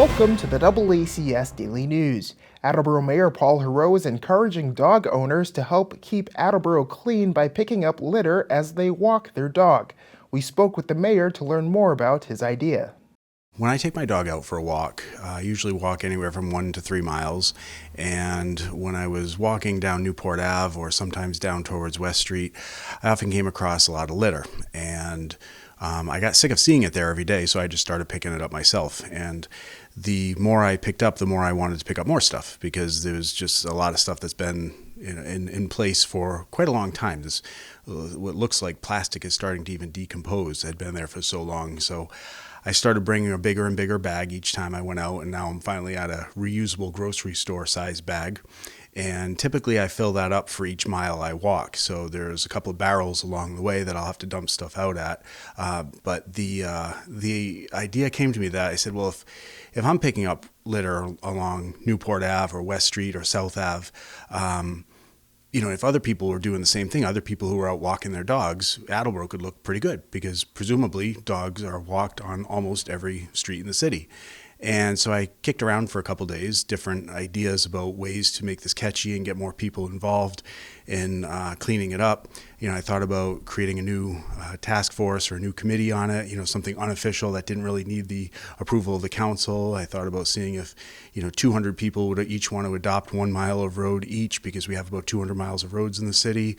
Welcome to the AACS Daily News. Attleboro Mayor Paul Heroux is encouraging dog owners to help keep Attleboro clean by picking up litter as they walk their dog. We spoke with the mayor to learn more about his idea. When I take my dog out for a walk, I usually walk anywhere from 1 to 3 miles, and when I was walking down Newport Ave or sometimes down towards West Street, I often came across a lot of litter, and I got sick of seeing it there every day, so I just started picking it up myself. And the more I picked up, the more I wanted to pick up more stuff, because there was just a lot of stuff that's been in place for quite a long time. This, what looks like plastic is starting to even decompose. It had been there for so long. So I started bringing a bigger and bigger bag each time I went out, and now I'm finally at a reusable grocery store size bag. And typically I fill that up for each mile I walk. So there's a couple of barrels along the way that I'll have to dump stuff out at. But the idea came to me that I said, well, if I'm picking up litter along Newport Ave or West Street or South Ave, if other people were doing the same thing, other people who were out walking their dogs, Attleboro could look pretty good, because presumably dogs are walked on almost every street in the city. And so I kicked around for a couple days, different ideas about ways to make this catchy and get more people involved in cleaning it up. I thought about creating a new task force or a new committee on it, something unofficial that didn't really need the approval of the council. I thought about seeing if, 200 people would each want to adopt 1 mile of road each, because we have about 200 miles of roads in the city.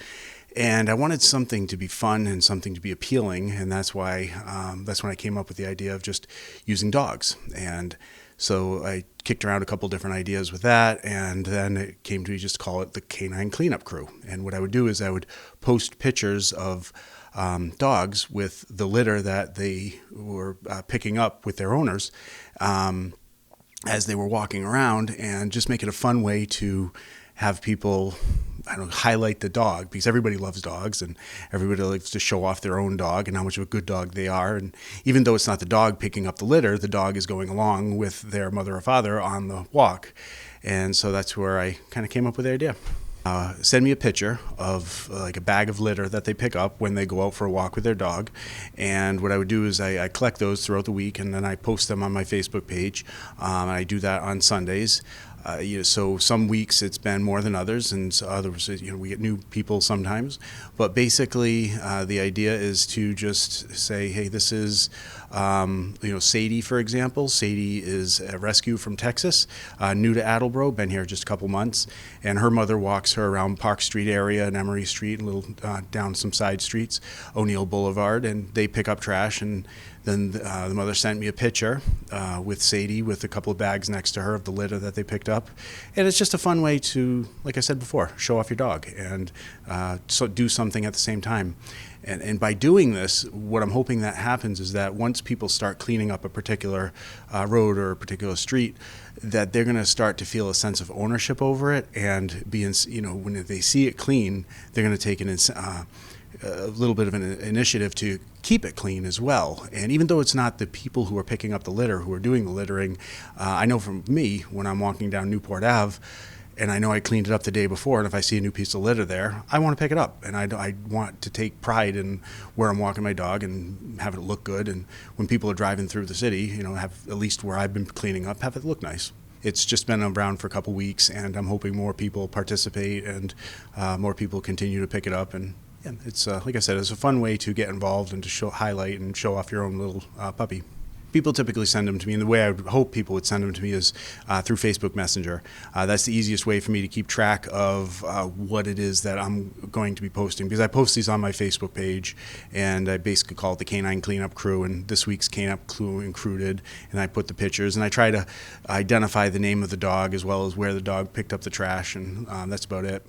And I wanted something to be fun and something to be appealing, and that's when I came up with the idea of just using dogs. And so I kicked around a couple different ideas with that, and then it came to me just to call it the Canine Cleanup Crew. And what I would do is I would post pictures of dogs with the litter that they were picking up with their owners as they were walking around, and just make it a fun way to have people highlight the dog, because everybody loves dogs and everybody likes to show off their own dog and how much of a good dog they are. And even though it's not the dog picking up the litter, the dog is going along with their mother or father on the walk. And so that's where I kind of came up with the idea. Send me a picture of like a bag of litter that they pick up when they go out for a walk with their dog. And what I would do is I collect those throughout the week, and then I post them on my Facebook page. And I do that on Sundays. So some weeks it's been more than others, and so others, we get new people sometimes. But basically, the idea is to just say, hey, this is, Sadie, for example. Sadie is a rescue from Texas, new to Attleboro, been here just a couple months, and her mother walks her around Park Street area and Emery Street, a little down some side streets, O'Neill Boulevard, and they pick up trash. And then the mother sent me a picture with Sadie with a couple of bags next to her of the litter that they picked up. And it's just a fun way to, like I said before, show off your dog and so do something at the same time. And by doing this, what I'm hoping that happens is that once people start cleaning up a particular road or a particular street, that they're going to start to feel a sense of ownership over it, and when they see it clean, they're going to take a little bit of an initiative to keep it clean as well. And even though it's not the people who are picking up the litter who are doing the littering, I know from me, when I'm walking down Newport Ave, and I know I cleaned it up the day before, and if I see a new piece of litter there, I want to pick it up. And I want to take pride in where I'm walking my dog and have it look good. And when people are driving through the city, have at least where I've been cleaning up, have it look nice. It's just been around for a couple weeks, and I'm hoping more people participate and more people continue to pick it up. And it's like I said, it's a fun way to get involved and to highlight and show off your own little puppy. People typically send them to me, and the way I would hope people would send them to me is through Facebook Messenger. That's the easiest way for me to keep track of what it is that I'm going to be posting, because I post these on my Facebook page, and I basically call it the Canine Cleanup Crew, and this week's Cleanup Crew included, and I put the pictures, and I try to identify the name of the dog as well as where the dog picked up the trash, and that's about it.